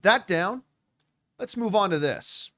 That down. Let's move on to this.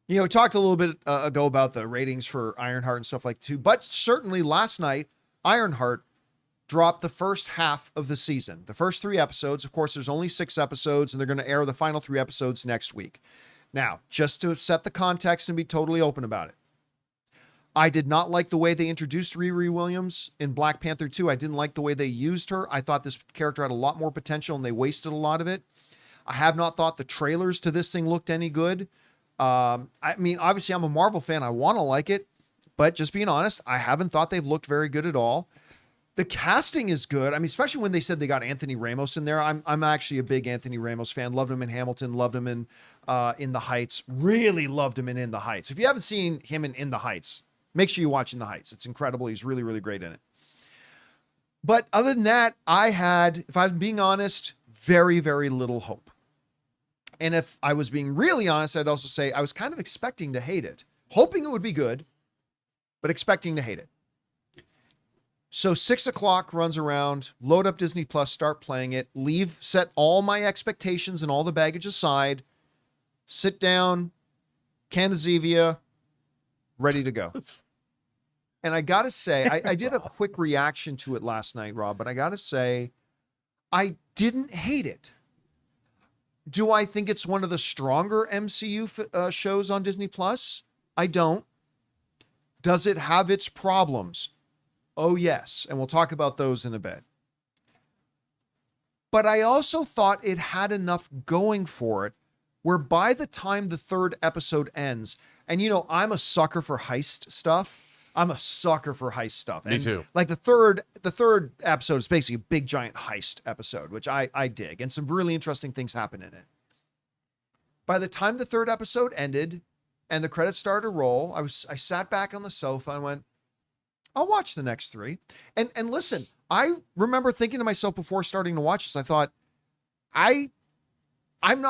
You know, we talked a little bit ago about the ratings for Ironheart and stuff like that too, but certainly last night, Ironheart dropped the first half of the season. The first 3 episodes. Of course, there's only 6 episodes, and they're going to air the final 3 episodes next week. Now, just to set the context and be totally open about it, I did not like the way they introduced Riri Williams in Black Panther 2. I didn't like the way they used her. I thought this character had a lot more potential, and they wasted a lot of it. I have not thought the trailers to this thing looked any good. I mean, obviously, I'm a Marvel fan. I want to like it, but just being honest, I haven't thought they've looked very good at all. The casting is good. I mean, especially when they said they got Anthony Ramos in there. I'm actually a big Anthony Ramos fan. Loved him in Hamilton. Loved him in The Heights. Really loved him in The Heights. If you haven't seen him in The Heights, make sure you watch In the Heights. It's incredible. He's really, really great in it. But other than that, I had, if I'm being honest, very, very little hope. And if I was being really honest, I'd also say I was kind of expecting to hate it. Hoping it would be good, but expecting to hate it. So 6 o'clock runs around, load up Disney Plus, start playing it, set all my expectations and all the baggage aside, sit down, can of Zevia, ready to go. And I got to say, I did a quick reaction to it last night, Rob, but I got to say, I didn't hate it. Do I think it's one of the stronger MCU shows on Disney Plus? I don't. Does it have its problems? Oh, yes. And we'll talk about those in a bit. But I also thought it had enough going for it where by the time the 3rd episode ends, and you know, I'm a sucker for heist stuff. Me too. Like the third episode is basically a big giant heist episode, which I dig, and some really interesting things happen in it. By the time the 3rd episode ended and the credits started to roll, I sat back on the sofa and went, I'll watch the next 3. And listen, I remember thinking to myself before starting to watch this, I thought, I'm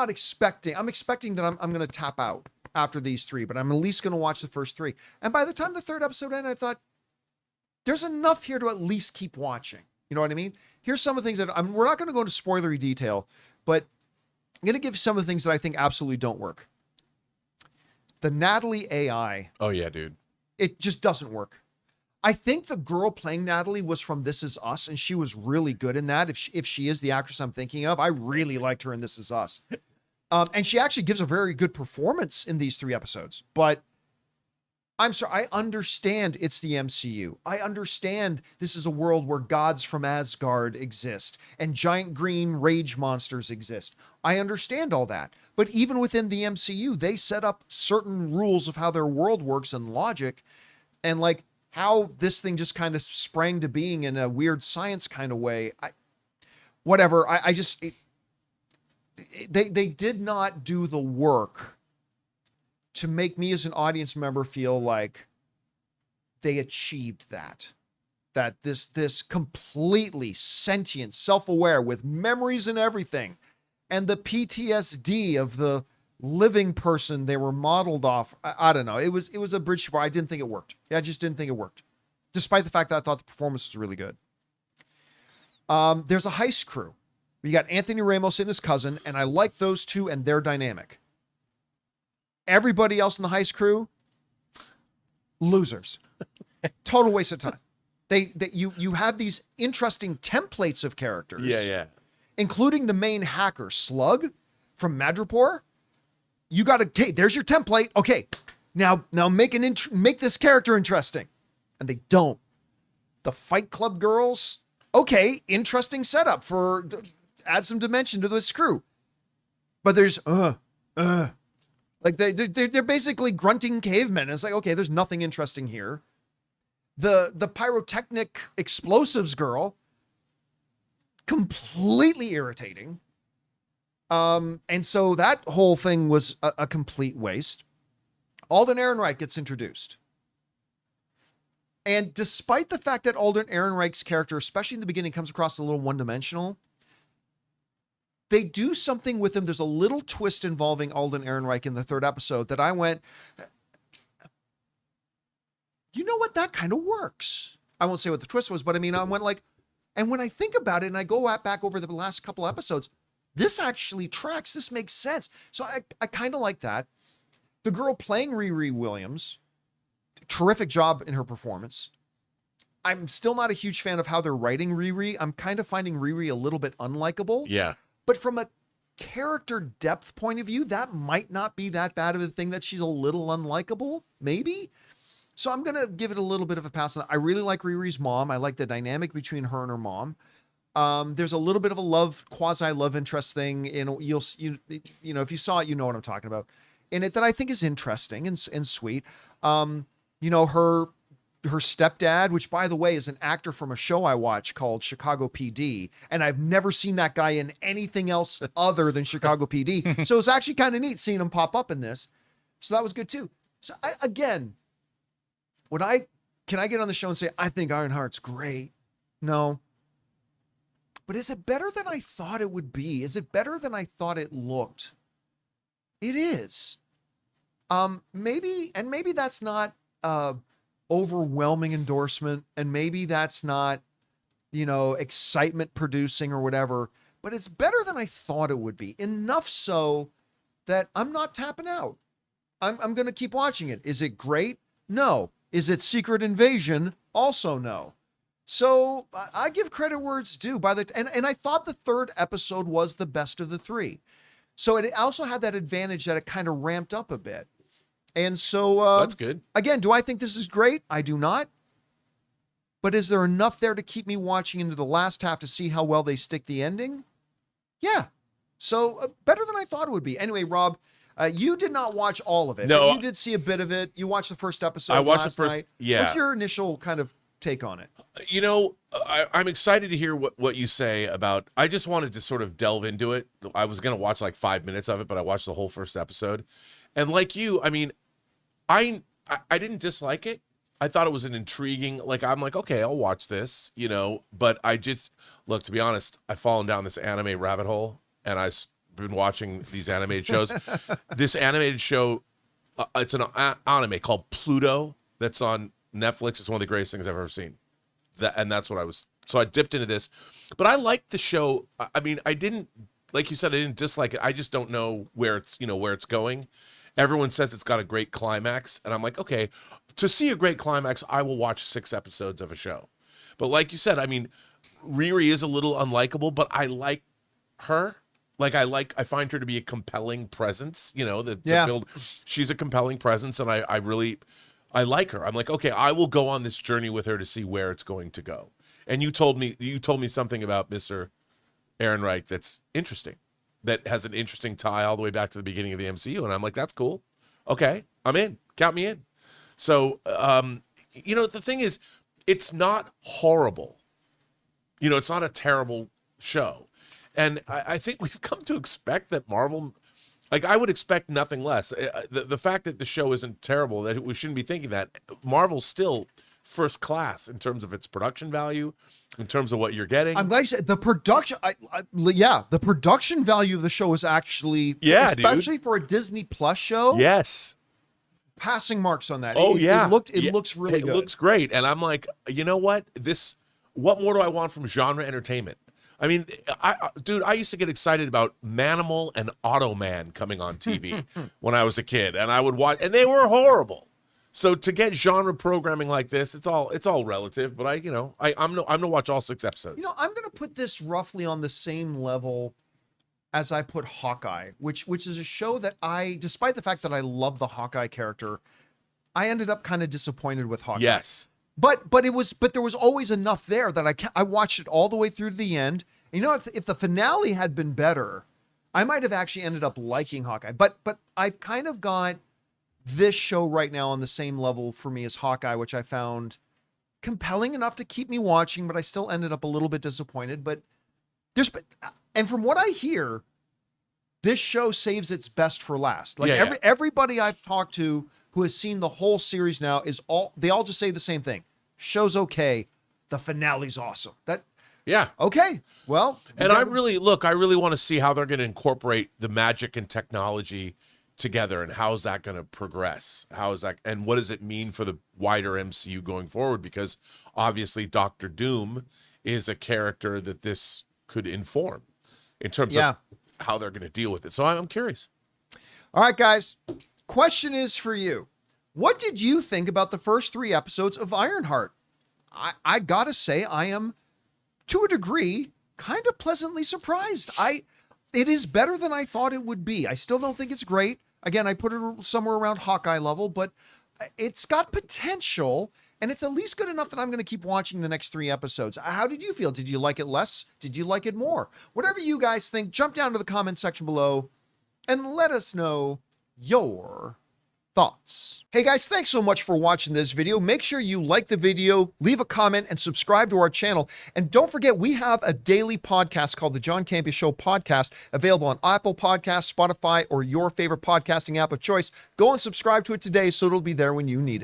expecting that I'm going to tap out after these 3, but I'm at least going to watch the first 3. And by the time the 3rd episode ended, I thought, there's enough here to at least keep watching. You know what I mean? Here's some of the things that we're not going to go into spoilery detail, but I'm going to give some of the things that I think absolutely don't work. The Natalie AI. Oh yeah, dude. It just doesn't work. I think the girl playing Natalie was from This Is Us, and she was really good in that. If she is the actress I'm thinking of, I really liked her in This Is Us. And she actually gives a very good performance in these 3 episodes. But I'm sorry, I understand it's the MCU. I understand this is a world where gods from Asgard exist and giant green rage monsters exist. I understand all that. But even within the MCU, they set up certain rules of how their world works and logic. And like how this thing just kind of sprang to being in a weird science kind of way. They did not do the work to make me as an audience member feel like they achieved that this completely sentient, self-aware with memories and everything, and the PTSD of the living person they were modeled off. I don't know. It was a bridge where I didn't think it worked. I just didn't think it worked, despite the fact that I thought the performance was really good. There's a heist crew. You got Anthony Ramos and his cousin, and I like those 2 and their dynamic. Everybody else in the heist crew, losers. Total waste of time. You have these interesting templates of characters. Yeah. Including the main hacker, Slug from Madripoor. You got to, okay, there's your template. Okay, now make this character interesting. And they don't. The Fight Club girls, okay, interesting setup for add some dimension to this crew. But there's like they're basically grunting cavemen. It's like, okay, there's nothing interesting here. The pyrotechnic explosives girl, completely irritating. And so that whole thing was a complete waste. Alden Ehrenreich gets introduced. And despite the fact that Alden Ehrenreich's character, especially in the beginning, comes across a little one-dimensional, they do something with him. There's a little twist involving Alden Ehrenreich in the 3rd episode that I went, you know what? That kind of works. I won't say what the twist was, but I mean, I went like, and when I think about it and I go back over the last couple episodes, this actually tracks. This makes sense. So I kind of like that. The girl playing Riri Williams, terrific job in her performance. I'm still not a huge fan of how they're writing Riri. I'm kind of finding Riri a little bit unlikable. Yeah. But from a character depth point of view, that might not be that bad of a thing, that she's a little unlikable, maybe. So I'm going to give it a little bit of a pass on that. I really like Riri's mom. I like the dynamic between her and her mom. There's a little bit of a quasi love interest thing in, you know, if you saw it, you know what I'm talking about in it, that I think is interesting and sweet. You know, her stepdad, which by the way is an actor from a show I watch called Chicago PD, and I've never seen that guy in anything else other than Chicago PD. So it's actually kind of neat seeing him pop up in this. So that was good too. So again, can I get on the show and say, I think Ironheart's great? No. But is it better than I thought it would be? Is it better than I thought it looked? It is. Maybe that's not overwhelming endorsement, and maybe that's not, you know, excitement producing or whatever, but it's better than I thought it would be. Enough so that I'm not tapping out. I'm going to keep watching it. Is it great? No. Is it Secret Invasion? Also no. So I give credit where it's due. And I thought the third episode was the best of the three. So it also had that advantage that it kind of ramped up a bit. And so that's good. Again, do I think this is great? I do not. But is there enough there to keep me watching into the last half to see how well they stick the ending? Yeah. So better than I thought it would be. Anyway, Rob, you did not watch all of it. No, but you did see a bit of it. You watched the first episode. I watched last the first night. Yeah. What's your initial kind of take on it? You know, I'm excited to hear what you say about. I just wanted to sort of delve into it. I was going to watch like 5 minutes of it, but I watched the whole first episode. And like you, I mean, I didn't dislike it. I thought it was an intriguing, like, I'm like, okay, I'll watch this, you know, but I just, look, to be honest, I've fallen down this anime rabbit hole, and I've been watching these animated shows. This animated show, it's an anime called Pluto that's on Netflix. It's one of the greatest things I've ever seen. And that's what so I dipped into this. But I liked the show. I mean, I didn't, like you said, I didn't dislike it. I just don't know where it's going. Everyone says it's got a great climax, and I'm like, okay, to see a great climax, I will watch 6 episodes of a show. But like you said, I mean, Riri is a little unlikable, but I like her. Like, I find her to be a compelling presence, you know, she's a compelling presence, and I really like her. I'm like, okay, I will go on this journey with her to see where it's going to go. And you told me something about Mr. Ironheart that's interesting, that has an interesting tie all the way back to the beginning of the MCU. And I'm like, that's cool. Okay, I'm in. Count me in. So, you know, the thing is, it's not horrible. You know, it's not a terrible show. And I think we've come to expect that Marvel, like, I would expect nothing less. The fact that the show isn't terrible, that we shouldn't be thinking that. Marvel's still first class in terms of its production value, in terms of what you're getting. I'm glad you said the production. The production value of the show is actually, especially for a Disney Plus show. Yes, passing marks on that. Oh, it looks really good. It looks great, and I'm like, you know what? What more do I want from genre entertainment? I mean, dude, I used to get excited about Manimal and Automan coming on TV when I was a kid, and I would watch, and they were horrible. So to get genre programming like this, it's all relative. But I'm gonna watch all 6 episodes. You know, I'm gonna put this roughly on the same level as I put Hawkeye, which is a show that despite the fact that I love the Hawkeye character, I ended up kind of disappointed with Hawkeye. Yes. But there was always enough there that I watched it all the way through to the end. And you know, if the finale had been better, I might have actually ended up liking Hawkeye. But I've kind of got this show right now on the same level for me as Hawkeye, which I found compelling enough to keep me watching, but I still ended up a little bit disappointed. And from what I hear, this show saves its best for last. Like everybody I've talked to who has seen the whole series now they all just say the same thing. Show's okay. The finale's awesome. Okay. Well, and I really want to see how they're going to incorporate the magic and technology together, and how's that going to progress? How is that, and what does it mean for the wider MCU going forward? Because obviously Doctor Doom is a character that this could inform in terms of how they're going to deal with it. So I'm curious. All right, guys. Question is for you. What did you think about the first 3 episodes of Ironheart? I gotta say, I am, to a degree, kind of pleasantly surprised. It is better than I thought it would be. I still don't think it's great. Again, I put it somewhere around Hawkeye level, but it's got potential, and it's at least good enough that I'm going to keep watching the next 3 episodes. How did you feel? Did you like it less? Did you like it more? Whatever you guys think, jump down to the comment section below and let us know your thoughts. Hey guys, thanks so much for watching this video. Make sure you like the video, leave a comment, and subscribe to our channel. And don't forget, we have a daily podcast called the John Campea Show podcast, available on Apple Podcasts, Spotify, or your favorite podcasting app of choice. Go and subscribe to it today so it'll be there when you need it.